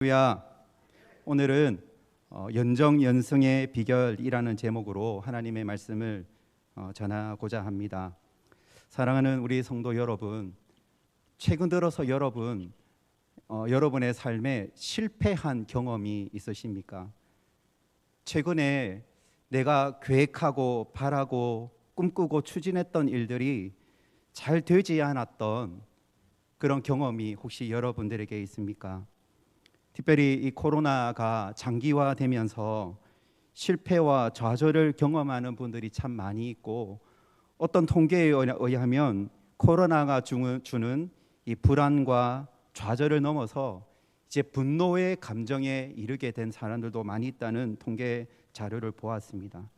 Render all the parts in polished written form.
할렐루야. 오늘은 연정연승의 비결이라는 제목으로 하나님의 말씀을 전하고자 합니다. 사랑하는 우리 성도 여러분, 최근 들어서 여러분의 삶에 실패한 경험이 있으십니까? 최근에 내가 계획하고 바라고 꿈꾸고 추진했던 일들이 잘 되지 않았던 그런 경험이 혹시 여러분들에게 있습니까? 특별히 이 코로나가 장기화되면서 실패와 좌절을 경험하는 분들이 참 많이 있고, 어떤 통계에 의하면 코로나가 주는 이 불안과 좌절을 넘어서 이제 분노의 감정에 이르게 된 사람들도 많이 있다는 통계 자료를 보았습니다.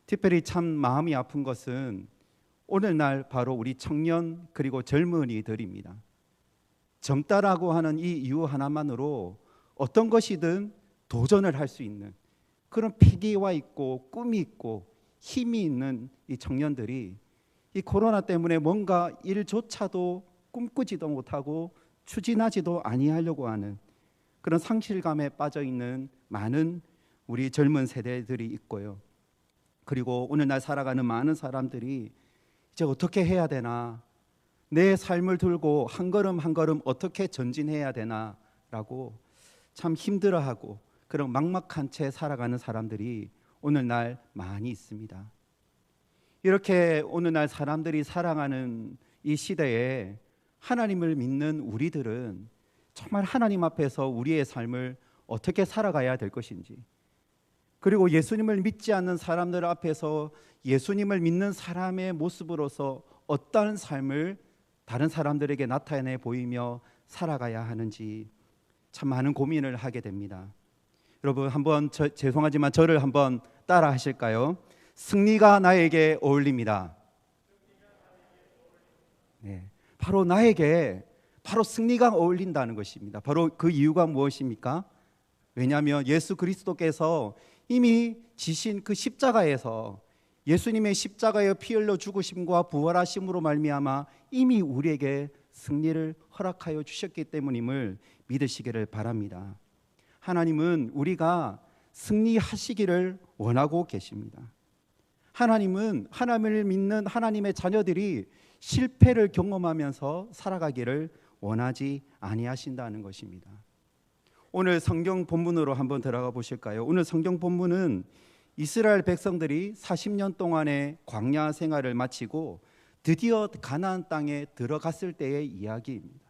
특별히 참 마음이 아픈 것은 오늘날 바로 우리 청년 그리고 젊은이들입니다. 젊다라고 하는 이 이유 하나만으로 어떤 것이든 도전을 할 수 있는 그런 패기와 있고 꿈이 있고 힘이 있는 이 청년들이 이 코로나 때문에 뭔가 일조차도 꿈꾸지도 못하고 추진하지도 아니하려고 하는 그런 상실감에 빠져 있는 많은 우리 젊은 세대들이 있고요. 그리고 오늘날 살아가는 많은 사람들이 이제 어떻게 해야 되나, 내 삶을 들고 한 걸음 한 걸음 어떻게 전진해야 되나라고 참 힘들어하고 그런 막막한 채 살아가는 사람들이 오늘날 많이 있습니다. 이렇게 오늘날 사람들이 살아가는 이 시대에 하나님을 믿는 우리들은 정말 하나님 앞에서 우리의 삶을 어떻게 살아가야 될 것인지, 그리고 예수님을 믿지 않는 사람들 앞에서 예수님을 믿는 사람의 모습으로서 어떤 삶을 다른 사람들에게 나타내 보이며 살아가야 하는지 참 많은 고민을 하게 됩니다. 여러분, 한번 죄송하지만 저를 한번 따라 하실까요? 승리가 나에게 어울립니다. 네, 바로 나에게 바로 승리가 어울린다는 것입니다. 바로 그 이유가 무엇입니까? 왜냐하면 예수 그리스도께서 이미 지신 그 십자가에서 예수님의 십자가에 피 흘려 죽으심과 부활하심으로 말미암아 이미 우리에게 승리를 허락하여 주셨기 때문임을 믿으시기를 바랍니다. 하나님은 우리가 승리하시기를 원하고 계십니다. 하나님은 하나님을 믿는 하나님의 자녀들이 실패를 경험하면서 살아가기를 원하지 아니하신다는 것입니다. 오늘 성경 본문으로 한번 들어가 보실까요? 오늘 성경 본문은 이스라엘 백성들이 40년 동안의 광야 생활을 마치고 드디어 가나안 땅에 들어갔을 때의 이야기입니다.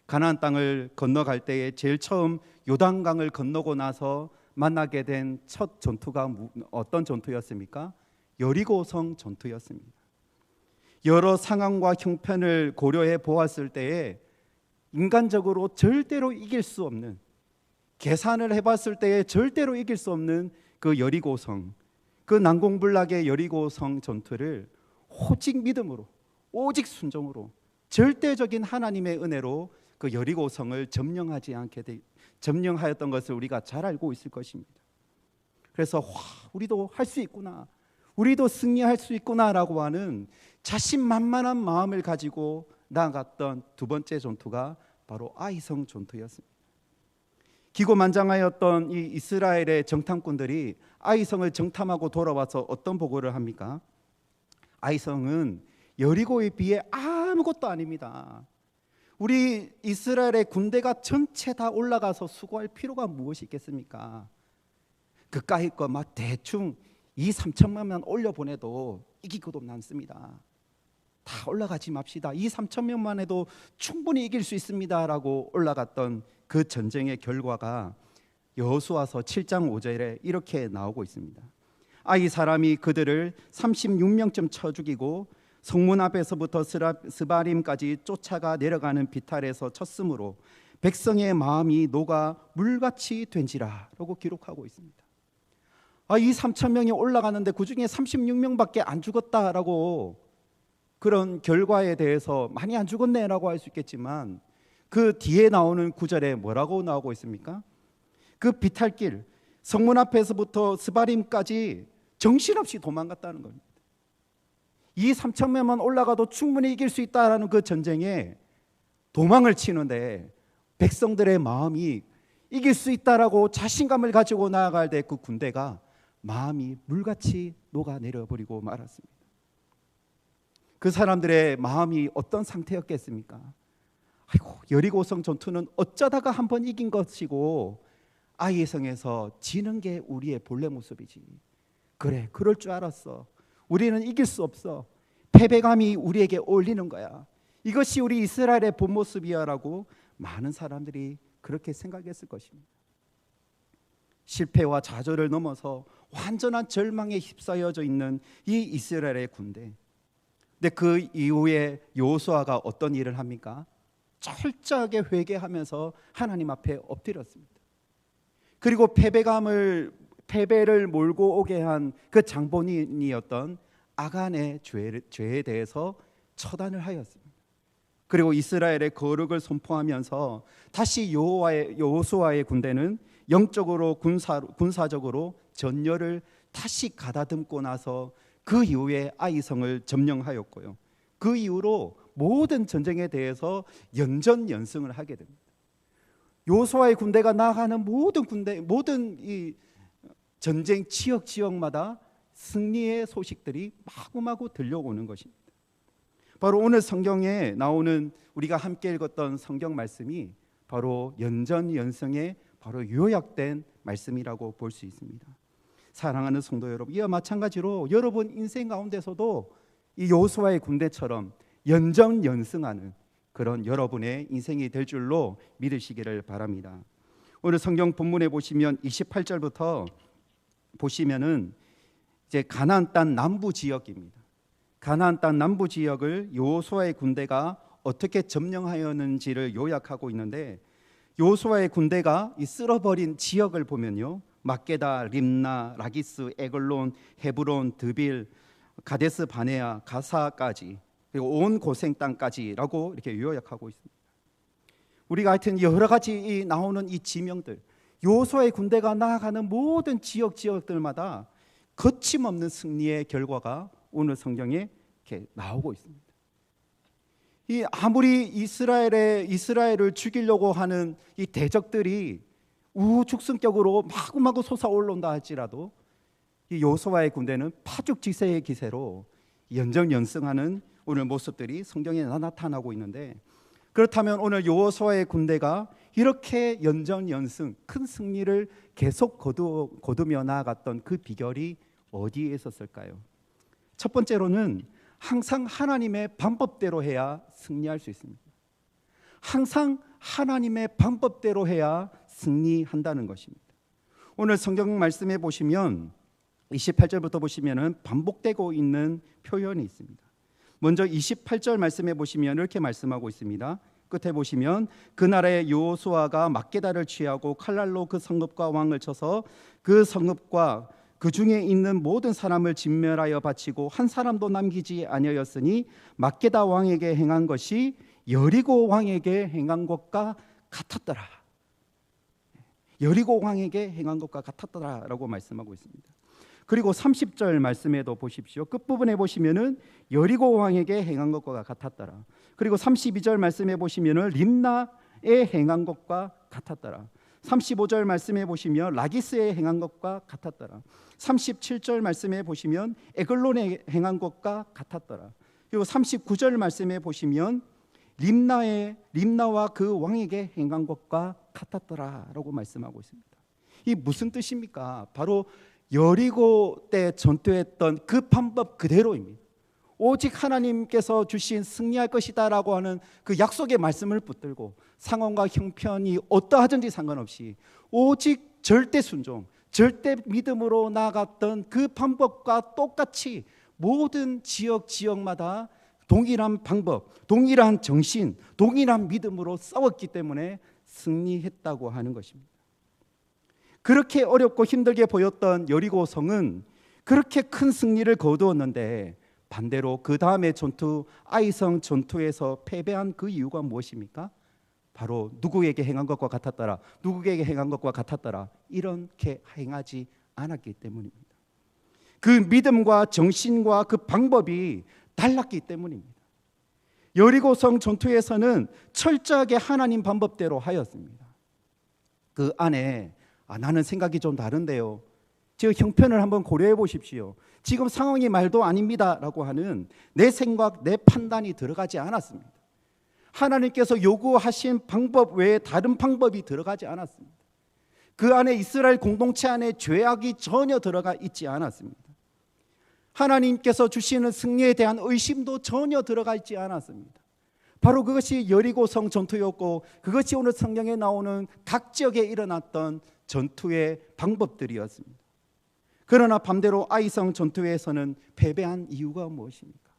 가나안 땅을 건너갈 때에 제일 처음 요단강을 건너고 나서 만나게 된 첫 전투가 어떤 전투였습니까? 여리고성 전투였습니다. 여러 상황과 형편을 고려해 보았을 때에 인간적으로 절대로 이길 수 없는, 계산을 해봤을 때에 절대로 이길 수 없는 그 여리고성, 그 난공불락의 여리고성 전투를 오직 믿음으로, 오직 순종으로, 절대적인 하나님의 은혜로 그 여리고성을 점령하였던 것을 우리가 잘 알고 있을 것입니다. 그래서 우리도 할 수 있구나, 우리도 승리할 수 있구나라고 하는 자신만만한 마음을 가지고 나아갔던 두 번째 전투가 바로 아이성 전투였습니다. 기고만장하였던 이 이스라엘의 정탐꾼들이 아이성을 정탐하고 돌아와서 어떤 보고를 합니까? 아이성은 여리고에 비해 아무것도 아닙니다. 우리 이스라엘의 군대가 전체 다 올라가서 수고할 필요가 무엇이 있겠습니까? 그까이 거 막 대충 2-3천명만 올려보내도 이기고도 남습니다. 다 올라가지 맙시다. 2-3천명만 해도 충분히 이길 수 있습니다 라고 올라갔던 그 전쟁의 결과가 여호수아서 7장 5절에 이렇게 나오고 있습니다. 아이 사람이 그들을 36명쯤 쳐 죽이고 성문 앞에서부터 스바림까지 쫓아가 내려가는 비탈에서 쳤으므로 백성의 마음이 녹아 물같이 된지라 라고 기록하고 있습니다. 이 3,000명이 올라가는데 그 중에 36명밖에 안 죽었다라고, 그런 결과에 대해서 많이 안 죽었네라고 할 수 있겠지만 그 뒤에 나오는 구절에 뭐라고 나오고 있습니까? 그 비탈길, 성문 앞에서부터 스바림까지 정신없이 도망갔다는 겁니다. 이 3,000명만 올라가도 충분히 이길 수 있다라는 그 전쟁에 도망을 치는데 백성들의 마음이 이길 수 있다라고 자신감을 가지고 나아갈 때 그 군대가 마음이 물같이 녹아내려 버리고 말았습니다. 그 사람들의 마음이 어떤 상태였겠습니까? 아이고, 여리고성 전투는 어쩌다가 한번 이긴 것이고 아이의 성에서 지는 게 우리의 본래 모습이지. 그래, 그럴 줄 알았어. 우리는 이길 수 없어. 패배감이 우리에게 올리는 거야. 이것이 우리 이스라엘의 본 모습이야라고 많은 사람들이 그렇게 생각했을 것입니다. 실패와 좌절을 넘어서 완전한 절망에 휩싸여져 있는 이 이스라엘의 군대. 근데 그 이후에 여호수아가 어떤 일을 합니까? 철저하게 회개하면서 하나님 앞에 엎드렸습니다. 그리고 패배를 몰고 오게 한 그 장본인이었던 아간의 죄에 대해서 처단을 하였습니다. 그리고 이스라엘의 거룩을 선포하면서 다시 여호수아의 군대는 영적으로 군사적으로 전열을 다시 가다듬고 나서 그 이후에 아이성을 점령하였고요. 그 이후로 모든 전쟁에 대해서 연전연승을 하게 됩니다. 여호수아의 군대가 나아가는 모든 이 전쟁 지역마다 승리의 소식들이 마구마구 들려오는 것입니다. 바로 오늘 성경에 나오는 우리가 함께 읽었던 성경 말씀이 바로 연전연승의 바로 요약된 말씀이라고 볼 수 있습니다. 사랑하는 성도 여러분, 이와 마찬가지로 여러분 인생 가운데서도 이 여호수아의 군대처럼 연전연승하는 그런 여러분의 인생이 될 줄로 믿으시기를 바랍니다. 오늘 성경 본문에 보시면 28절부터 보시면은 이제 가나안 땅 남부 지역입니다. 가나안 땅 남부 지역을 여호수아의 군대가 어떻게 점령하였는지를 요약하고 있는데, 여호수아의 군대가 이 쓸어버린 지역을 보면요, 막게다, 림나, 라기스, 에글론, 헤브론, 드빌, 가데스 바네아, 가사까지, 그리고 온 고생 땅까지라고 이렇게 요약하고 있습니다. 우리가 하여튼 여러 가지 나오는 이 지명들, 여호수아의 군대가 나아가는 모든 지역들마다 거침없는 승리의 결과가 오늘 성경에 이렇게 나오고 있습니다. 이 아무리 이스라엘을 죽이려고 하는 이 대적들이 우후죽순격으로 마구마구 솟아올라온다 할지라도 이 여호수아의 군대는 파죽지세의 기세로 연전연승하는 오늘 모습들이 성경에 나타나고 있는데, 그렇다면 오늘 여호수아의 군대가 이렇게 연전연승 큰 승리를 계속 거두며 나아갔던 그 비결이 어디에 있었을까요? 첫 번째로는 항상 하나님의 방법대로 해야 승리할 수 있습니다. 항상 하나님의 방법대로 해야 승리한다는 것입니다. 오늘 성경 말씀에 보시면 28절부터 보시면은 반복되고 있는 표현이 있습니다. 먼저 28절 말씀에 보시면 이렇게 말씀하고 있습니다. 끝에 보시면 그날에 여호수아가 막게다를 취하고 칼날로 그 성읍과 왕을 쳐서 그 성읍과 그 중에 있는 모든 사람을 진멸하여 바치고 한 사람도 남기지 아니하였으니 막게다 왕에게 행한 것이 여리고 왕에게 행한 것과 같았더라. 여리고 왕에게 행한 것과 같았더라라고 말씀하고 있습니다. 그리고 30절 말씀에도 보십시오. 끝부분에 보시면은 여리고 왕에게 행한 것과 같았더라. 그리고 32절 말씀에 보시면은 림나에 행한 것과 같았더라. 35절 말씀에 보시면 라기스에 행한 것과 같았더라. 37절 말씀에 보시면 에글론에 행한 것과 같았더라. 그리고 39절 말씀에 보시면 림나와 그 왕에게 행한 것과 같았더라라고 말씀하고 있습니다. 이 무슨 뜻입니까? 바로 여리고 때 전투했던 그 방법 그대로입니다. 오직 하나님께서 주신 승리할 것이다라고 하는 그 약속의 말씀을 붙들고 상황과 형편이 어떠하든지 상관없이 오직 절대 순종, 절대 믿음으로 나아갔던 그 방법과 똑같이 모든 지역마다 동일한 방법, 동일한 정신, 동일한 믿음으로 싸웠기 때문에 승리했다고 하는 것입니다. 그렇게 어렵고 힘들게 보였던 여리고성은 그렇게 큰 승리를 거두었는데, 반대로 그 다음에 전투 아이성 전투에서 패배한 그 이유가 무엇입니까? 바로 누구에게 행한 것과 같았더라, 누구에게 행한 것과 같았더라, 이렇게 행하지 않았기 때문입니다. 그 믿음과 정신과 그 방법이 달랐기 때문입니다. 여리고성 전투에서는 철저하게 하나님 방법대로 하였습니다. 그 안에 나는 생각이 좀 다른데요, 저 형편을 한번 고려해 보십시오, 지금 상황이 말도 아닙니다 라고 하는 내 생각, 내 판단이 들어가지 않았습니다. 하나님께서 요구하신 방법 외에 다른 방법이 들어가지 않았습니다. 그 안에 이스라엘 공동체 안에 죄악이 전혀 들어가 있지 않았습니다. 하나님께서 주시는 승리에 대한 의심도 전혀 들어가 있지 않았습니다. 바로 그것이 여리고성 전투였고, 그것이 오늘 성경에 나오는 각 지역에 일어났던 전투의 방법들이었습니다. 그러나 반대로 아이성 전투에서는 패배한 이유가 무엇입니까?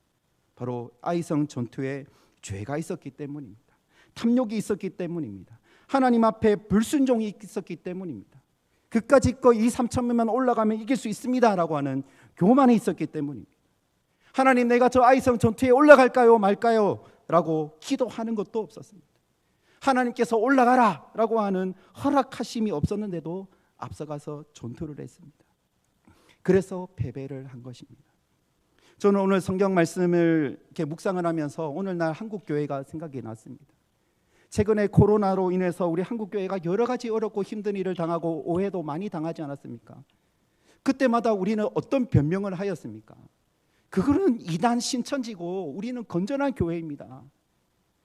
바로 아이성 전투에 죄가 있었기 때문입니다. 탐욕이 있었기 때문입니다. 하나님 앞에 불순종이 있었기 때문입니다. 그까짓 거 2,3천명만 올라가면 이길 수 있습니다 라고 하는 교만이 있었기 때문입니다. 하나님, 내가 저 아이성 전투에 올라갈까요 말까요 라고 기도하는 것도 없었습니다. 하나님께서 올라가라 라고 하는 허락하심이 없었는데도 앞서가서 전투를 했습니다. 그래서 패배를 한 것입니다. 저는 오늘 성경 말씀을 이렇게 묵상을 하면서 오늘날 한국 교회가 생각이 났습니다. 최근에 코로나로 인해서 우리 한국 교회가 여러 가지 어렵고 힘든 일을 당하고 오해도 많이 당하지 않았습니까? 그때마다 우리는 어떤 변명을 하였습니까? 그거는 이단 신천지고 우리는 건전한 교회입니다.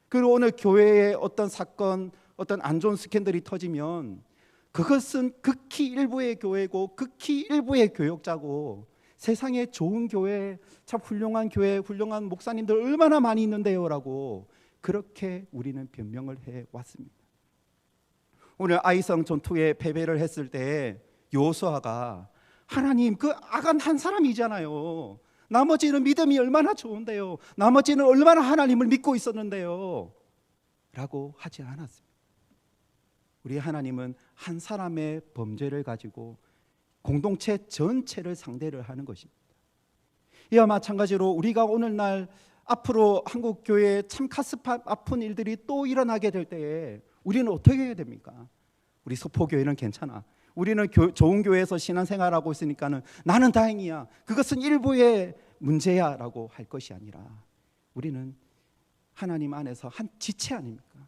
그리고 오늘 교회에 어떤 사건, 어떤 안 좋은 스캔들이 터지면 그것은 극히 일부의 교회고 극히 일부의 교역자고, 세상에 좋은 교회, 참 훌륭한 교회, 훌륭한 목사님들 얼마나 많이 있는데요 라고 그렇게 우리는 변명을 해왔습니다. 오늘 아이성 전투에 패배를 했을 때 여호수아가, 하나님, 그 아간 한 사람이잖아요, 나머지는 믿음이 얼마나 좋은데요, 나머지는 얼마나 하나님을 믿고 있었는데요 라고 하지 않았습니다. 우리 하나님은 한 사람의 범죄를 가지고 공동체 전체를 상대를 하는 것입니다. 이와 마찬가지로 우리가 오늘날 앞으로 한국 교회에 참 가슴 아픈 일들이 또 일어나게 될 때에 우리는 어떻게 해야 됩니까? 우리 소포교회는 괜찮아, 우리는 좋은 교회에서 신앙생활하고 있으니까는 나는 다행이야, 그것은 일부의 문제야 라고 할 것이 아니라, 우리는 하나님 안에서 한 지체 아닙니까?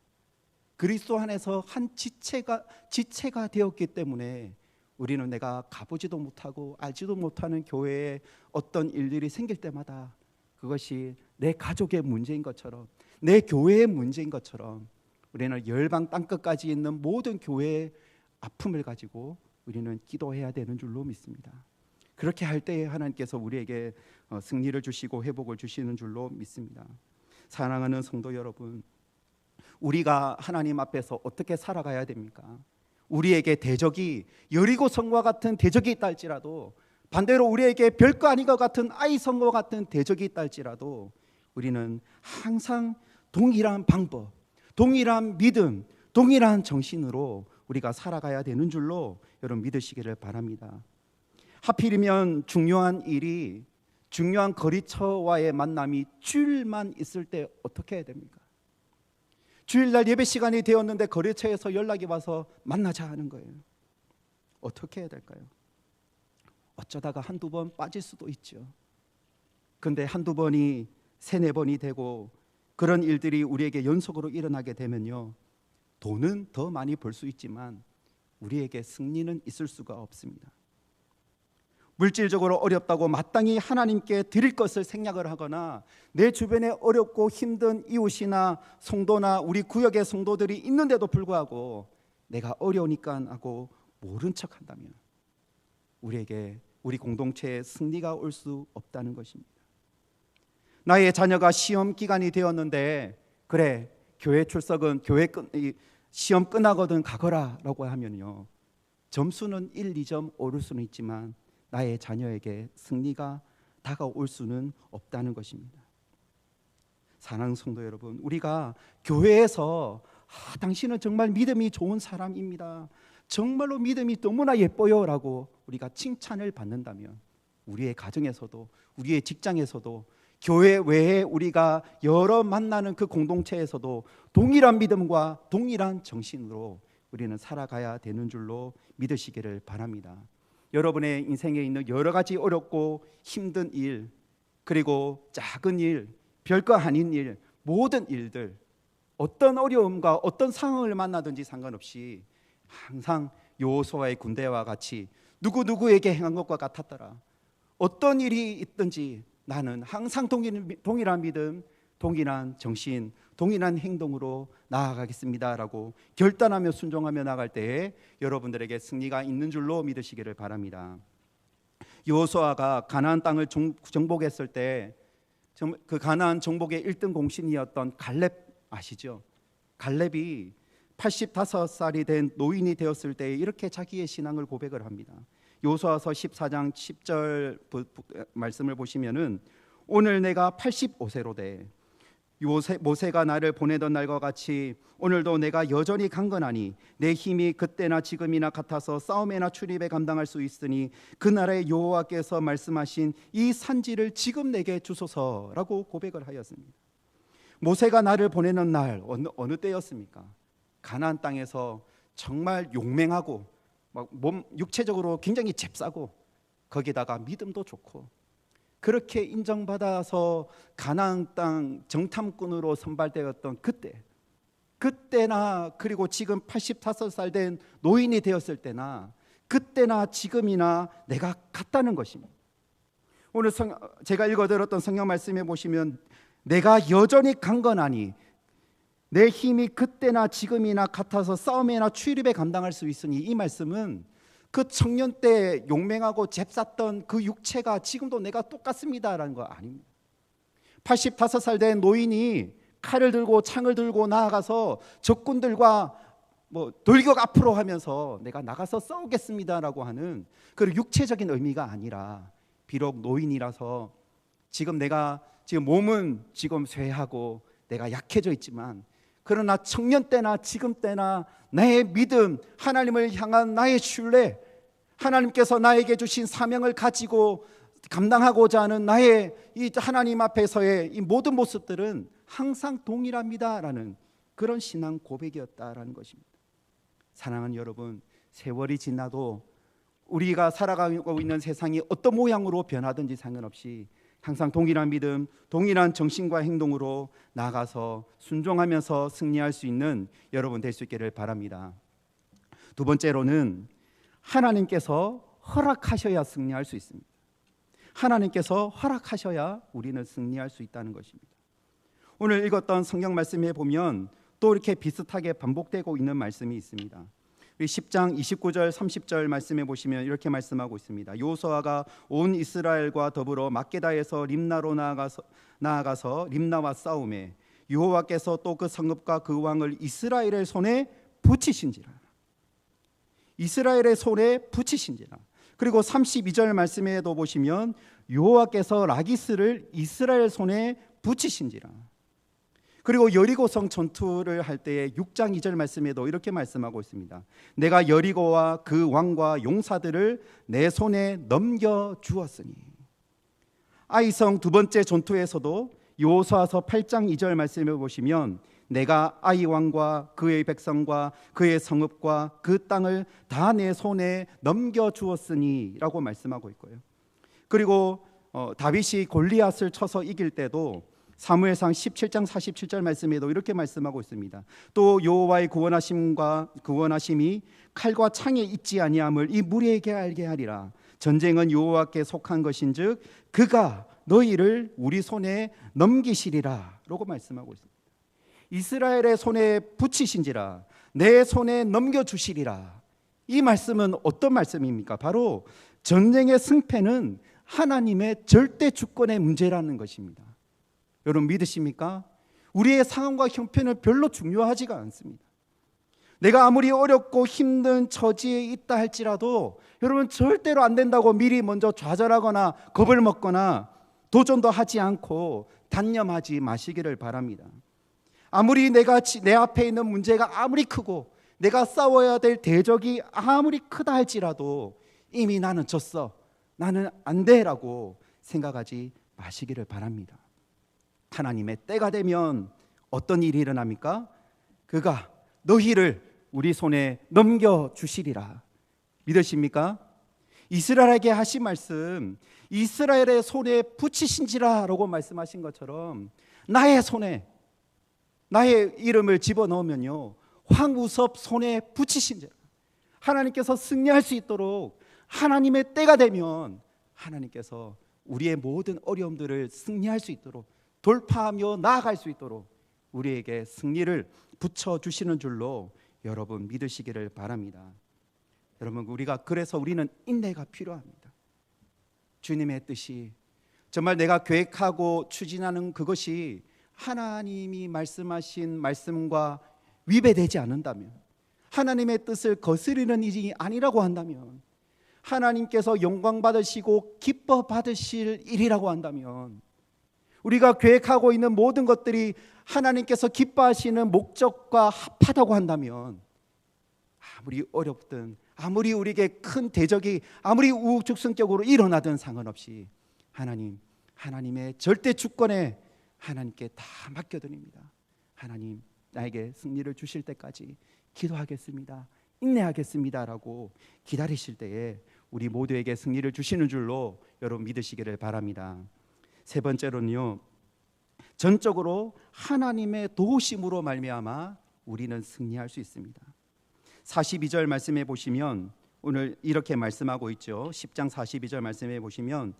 그리스도 안에서 한 지체가 되었기 때문에 우리는 내가 가보지도 못하고 알지도 못하는 교회에 어떤 일들이 생길 때마다 그것이 내 가족의 문제인 것처럼, 내 교회의 문제인 것처럼, 우리는 열방 땅끝까지 있는 모든 교회의 아픔을 가지고 우리는 기도해야 되는 줄로 믿습니다. 그렇게 할 때에 하나님께서 우리에게 승리를 주시고 회복을 주시는 줄로 믿습니다. 사랑하는 성도 여러분, 우리가 하나님 앞에서 어떻게 살아가야 됩니까? 우리에게 대적이 여리고성과 같은 대적이 있다 할지라도, 반대로 우리에게 별거 아닌 것 같은 아이성과 같은 대적이 있다 할지라도, 우리는 항상 동일한 방법, 동일한 믿음, 동일한 정신으로 우리가 살아가야 되는 줄로 여러분 믿으시기를 바랍니다. 하필이면 중요한 일이, 중요한 거리처와의 만남이 주일만 있을 때 어떻게 해야 됩니까? 주일날 예배 시간이 되었는데 거래처에서 연락이 와서 만나자 하는 거예요. 어떻게 해야 될까요? 어쩌다가 한두 번 빠질 수도 있죠. 근데 한두 번이 세네 번이 되고 그런 일들이 우리에게 연속으로 일어나게 되면요, 돈은 더 많이 벌 수 있지만 우리에게 승리는 있을 수가 없습니다. 물질적으로 어렵다고 마땅히 하나님께 드릴 것을 생략을 하거나, 내 주변에 어렵고 힘든 이웃이나 성도나 우리 구역의 성도들이 있는데도 불구하고 내가 어려우니까 하고 모른 척한다면 우리에게, 우리 공동체에 승리가 올 수 없다는 것입니다. 나의 자녀가 시험 기간이 되었는데, 그래 교회 출석은 시험 끝나거든 가거라 라고 하면요, 점수는 1, 2점 오를 수는 있지만 나의 자녀에게 승리가 다가올 수는 없다는 것입니다. 사랑하는 성도 여러분, 우리가 교회에서 당신은 정말 믿음이 좋은 사람입니다, 정말로 믿음이 너무나 예뻐요 라고 우리가 칭찬을 받는다면, 우리의 가정에서도 우리의 직장에서도 교회 외에 우리가 여러 만나는 그 공동체에서도 동일한 믿음과 동일한 정신으로 우리는 살아가야 되는 줄로 믿으시기를 바랍니다. 여러분의 인생에 있는 여러 가지 어렵고 힘든 일, 그리고 작은 일, 별거 아닌 일, 모든 일들, 어떤 어려움과 어떤 상황을 만나든지 상관없이 항상 여호수아의 군대와 같이 누구누구에게 행한 것과 같았더라. 어떤 일이 있든지 나는 항상 동일한 믿음, 동일한 정신, 동일한 행동으로 나아가겠습니다라고 결단하며 순종하며 나갈 때에 여러분들에게 승리가 있는 줄로 믿으시기를 바랍니다. 여호수아가 가나안 땅을 정복했을 때 그 가나안 정복의 1등 공신이었던 갈렙 아시죠? 갈렙이 85살이 된 노인이 되었을 때 이렇게 자기의 신앙을 고백을 합니다. 여호수아서 14장 10절 말씀을 보시면은 오늘 내가 85세로 돼 모세가 나를 보내던 날과 같이 오늘도 내가 여전히 강건하니 내 힘이 그때나 지금이나 같아서 싸움에나 출입에 감당할 수 있으니 그 나라의 여호와께서 말씀하신 이 산지를 지금 내게 주소서라고 고백을 하였습니다. 모세가 나를 보내는 날 어느 때였습니까? 가나안 땅에서 정말 용맹하고 몸 육체적으로 굉장히 잽싸고 거기다가 믿음도 좋고 그렇게 인정받아서 가나안 땅 정탐꾼으로 선발되었던 그때나 그리고 지금 85살 된 노인이 되었을 때나 그때나 지금이나 내가 같다는 것입니다. 오늘 제가 읽어드렸던 성경 말씀에 보시면 내가 여전히 강건하니 내 힘이 그때나 지금이나 같아서 싸움이나 출입에 감당할 수 있으니, 이 말씀은 그 청년 때 용맹하고 잽쌌던 그 육체가 지금도 내가 똑같습니다라는 거 아닙니다. 85살 된 노인이 칼을 들고 창을 들고 나아가서 적군들과 돌격 앞으로 하면서 내가 나가서 싸우겠습니다라고 하는 그 육체적인 의미가 아니라, 비록 노인이라서 지금 몸은 지금 쇠하고 내가 약해져 있지만, 그러나 청년 때나 지금 때나 나의 믿음, 하나님을 향한 나의 신뢰, 하나님께서 나에게 주신 사명을 가지고 감당하고자 하는 나의 이 하나님 앞에서의 이 모든 모습들은 항상 동일합니다라는 그런 신앙 고백이었다라는 것입니다. 사랑하는 여러분, 세월이 지나도 우리가 살아가고 있는 세상이 어떤 모양으로 변하든지 상관없이 항상 동일한 믿음, 동일한 정신과 행동으로 나아가서 순종하면서 승리할 수 있는 여러분 될 수 있기를 바랍니다. 두 번째로는 하나님께서 허락하셔야 승리할 수 있습니다. 하나님께서 허락하셔야 우리는 승리할 수 있다는 것입니다. 오늘 읽었던 성경 말씀에 보면 또 이렇게 비슷하게 반복되고 있는 말씀이 있습니다. 10장 29절 30절 말씀해 보시면 이렇게 말씀하고 있습니다. 여호수아가 온 이스라엘과 더불어 막게다에서 림나로 나아가서 림나와 싸우매 여호와께서 또 그 성읍과 그 왕을 이스라엘의 손에 붙이신지라. 이스라엘의 손에 붙이신지라. 그리고 32절 말씀에도 보시면 여호와께서 라기스를 이스라엘 손에 붙이신지라. 그리고 여리고성 전투를 할 때에 6장 2절 말씀에도 이렇게 말씀하고 있습니다. 내가 여리고와 그 왕과 용사들을 내 손에 넘겨 주었으니. 아이성 두 번째 전투에서도 여호수아서 8장 2절 말씀에 보시면 내가 아이 왕과 그의 백성과 그의 성읍과 그 땅을 다 내 손에 넘겨 주었으니 라고 말씀하고 있고요. 그리고 다윗이 골리앗을 쳐서 이길 때도 사무엘상 17장 47절 말씀에도 이렇게 말씀하고 있습니다. 또 여호와의 구원하심이 칼과 창에 있지 아니함을 이 무리에게 알게 하리라. 전쟁은 여호와께 속한 것인즉 그가 너희를 우리 손에 넘기시리라 라고 말씀하고 있습니다. 이스라엘의 손에 붙이신지라, 내 손에 넘겨주시리라. 이 말씀은 어떤 말씀입니까? 바로 전쟁의 승패는 하나님의 절대 주권의 문제라는 것입니다. 여러분 믿으십니까? 우리의 상황과 형편은 별로 중요하지가 않습니다. 내가 아무리 어렵고 힘든 처지에 있다 할지라도 여러분 절대로 안 된다고 미리 먼저 좌절하거나 겁을 먹거나 도전도 하지 않고 단념하지 마시기를 바랍니다. 아무리 내 앞에 있는 문제가 아무리 크고 내가 싸워야 될 대적이 아무리 크다 할지라도 이미 나는 졌어, 나는 안 돼라고 생각하지 마시기를 바랍니다. 하나님의 때가 되면 어떤 일이 일어납니까? 그가 너희를 우리 손에 넘겨주시리라. 믿으십니까? 이스라엘에게 하신 말씀, 이스라엘의 손에 붙이신지라 라고 말씀하신 것처럼 나의 손에 나의 이름을 집어넣으면요, 황우섭 손에 붙이신지라, 하나님께서 승리할 수 있도록 하나님의 때가 되면 하나님께서 우리의 모든 어려움들을 승리할 수 있도록 돌파하며 나아갈 수 있도록 우리에게 승리를 붙여주시는 줄로 여러분 믿으시기를 바랍니다. 여러분, 그래서 우리는 인내가 필요합니다. 주님의 뜻이 정말 내가 계획하고 추진하는 그것이 하나님이 말씀하신 말씀과 위배되지 않는다면, 하나님의 뜻을 거스르는 일이 아니라고 한다면, 하나님께서 영광 받으시고 기뻐 받으실 일이라고 한다면, 우리가 계획하고 있는 모든 것들이 하나님께서 기뻐하시는 목적과 합하다고 한다면, 아무리 어렵든 아무리 우리에게 큰 대적이 아무리 우후죽순격으로 일어나든 상관없이 하나님의 절대 주권에 하나님께 다 맡겨드립니다. 하나님, 나에게 승리를 주실 때까지 기도하겠습니다, 인내하겠습니다 라고 기다리실 때에 우리 모두에게 승리를 주시는 줄로 여러분 믿으시기를 바랍니다. 세 번째로는요, 전적으로 하나님의 도우심으로 말미암아 우리는 승리할 수 있습니다. 42절 말씀해 보시면 오늘 이렇게 말씀하고 있죠. 10장 42절 말씀해 보시면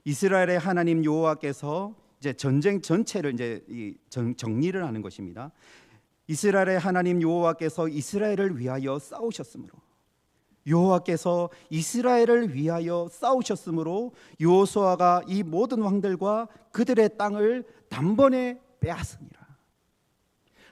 이스라엘의 하나님 여호와께서 이제 전쟁 전체를 이제 정리를 하는 것입니다. 이스라엘의 하나님 여호와께서 이스라엘을 위하여 싸우셨으므로, 여호와께서 이스라엘을 위하여 싸우셨으므로 여호수아가 이 모든 왕들과 그들의 땅을 단번에 빼앗으니라.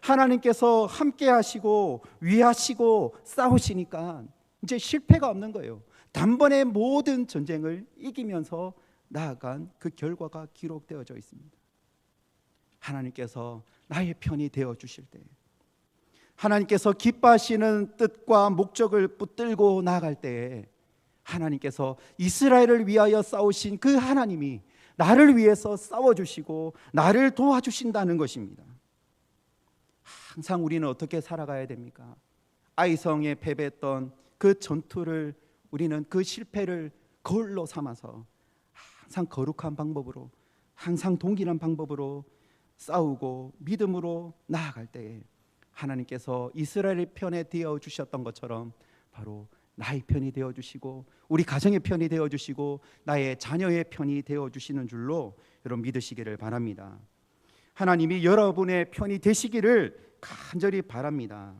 하나님께서 함께 하시고 위하시고 싸우시니까 이제 실패가 없는 거예요. 단번에 모든 전쟁을 이기면서 나아간 그 결과가 기록되어져 있습니다. 하나님께서 나의 편이 되어 주실 때, 하나님께서 기뻐하시는 뜻과 목적을 붙들고 나아갈 때에 하나님께서 이스라엘을 위하여 싸우신 그 하나님이 나를 위해서 싸워주시고 나를 도와주신다는 것입니다. 항상 우리는 어떻게 살아가야 됩니까? 아이성에 패배했던 그 전투를, 우리는 그 실패를 거울로 삼아서 항상 거룩한 방법으로, 항상 동일한 방법으로 싸우고 믿음으로 나아갈 때에 하나님께서 이스라엘의 편에 되어 주셨던 것처럼 바로 나의 편이 되어 주시고 우리 가정의 편이 되어 주시고 나의 자녀의 편이 되어 주시는 줄로 여러분 믿으시기를 바랍니다. 하나님이 여러분의 편이 되시기를 간절히 바랍니다.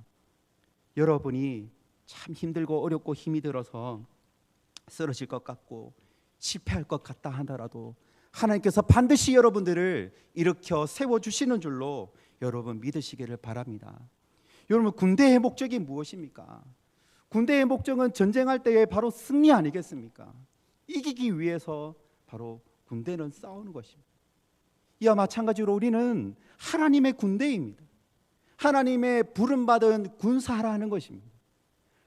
여러분이 참 힘들고 어렵고 힘이 들어서 쓰러질 것 같고 실패할 것 같다 하더라도 하나님께서 반드시 여러분들을 일으켜 세워주시는 줄로 여러분 믿으시기를 바랍니다. 여러분, 군대의 목적이 무엇입니까? 군대의 목적은 전쟁할 때에 바로 승리 아니겠습니까? 이기기 위해서 바로 군대는 싸우는 것입니다. 이와 마찬가지로 우리는 하나님의 군대입니다. 하나님의 부름받은 군사라는 것입니다.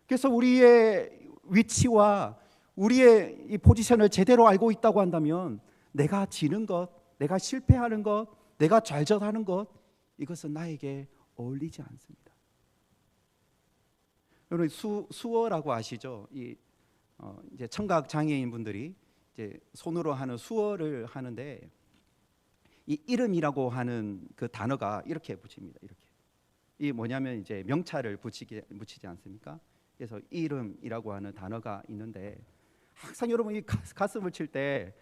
그래서 우리의 위치와 우리의 이 포지션을 제대로 알고 있다고 한다면 내가 지는 것, 내가 실패하는 것, 내가 좌절하는 것, 이것은 나에게 어울리지 않습니다. 여러분, 수어라고 아시죠? 이제 청각 장애인 분들이 이제 손으로 하는 수어를 하는데 이 이름이라고 하는 그 단어가 이렇게 붙입니다. 이렇게. 이 뭐냐면 이제 명찰을 붙이지 않습니까? 그래서 이름이라고 하는 단어가 있는데 항상 여러분이 가슴을 칠 때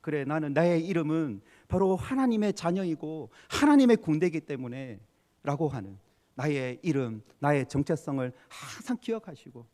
그래, 나는 나의 이름은 바로 하나님의 자녀이고 하나님의 군대이기 때문에 라고 하는 나의 이름, 나의 정체성을 항상 기억하시고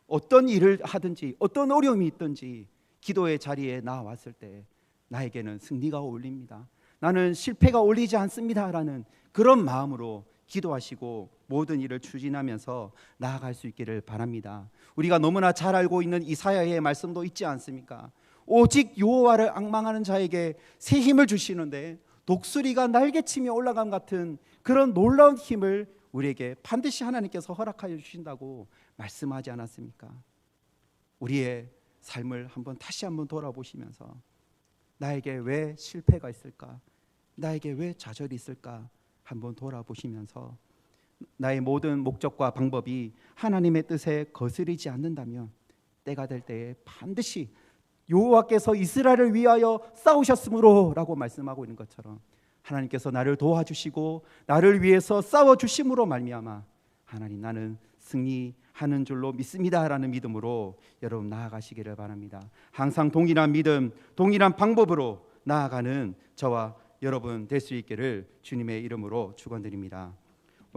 어떤 일을 하든지 어떤 어려움이 있든지 기도의 자리에 나왔을 때 나에게는 승리가 어울립니다, 나는 실패가 어울리지 않습니다 라는 그런 마음으로 기도하시고 모든 일을 추진하면서 나아갈 수 있기를 바랍니다. 우리가 너무나 잘 알고 있는 이사야의 말씀도 있지 않습니까? 오직 여호와를 앙망하는 자에게 새 힘을 주시는데 독수리가 날개치며 올라감 같은 그런 놀라운 힘을 우리에게 반드시 하나님께서 허락하여 주신다고 말씀하지 않았습니까? 우리의 삶을 다시 한번 돌아보시면서 나에게 왜 실패가 있을까? 나에게 왜 좌절이 있을까? 한번 돌아보시면서 나의 모든 목적과 방법이 하나님의 뜻에 거스르지 않는다면 때가 될 때에 반드시 여호와께서 이스라엘을 위하여 싸우셨으므로 라고 말씀하고 있는 것처럼 하나님께서 나를 도와주시고 나를 위해서 싸워주심으로 말미암아 하나님, 나는 승리할 하는 줄로 믿습니다라는 믿음으로 여러분 나아가시기를 바랍니다. 항상 동일한 믿음, 동일한 방법으로 나아가는 저와 여러분 될 수 있기를 주님의 이름으로 축원드립니다.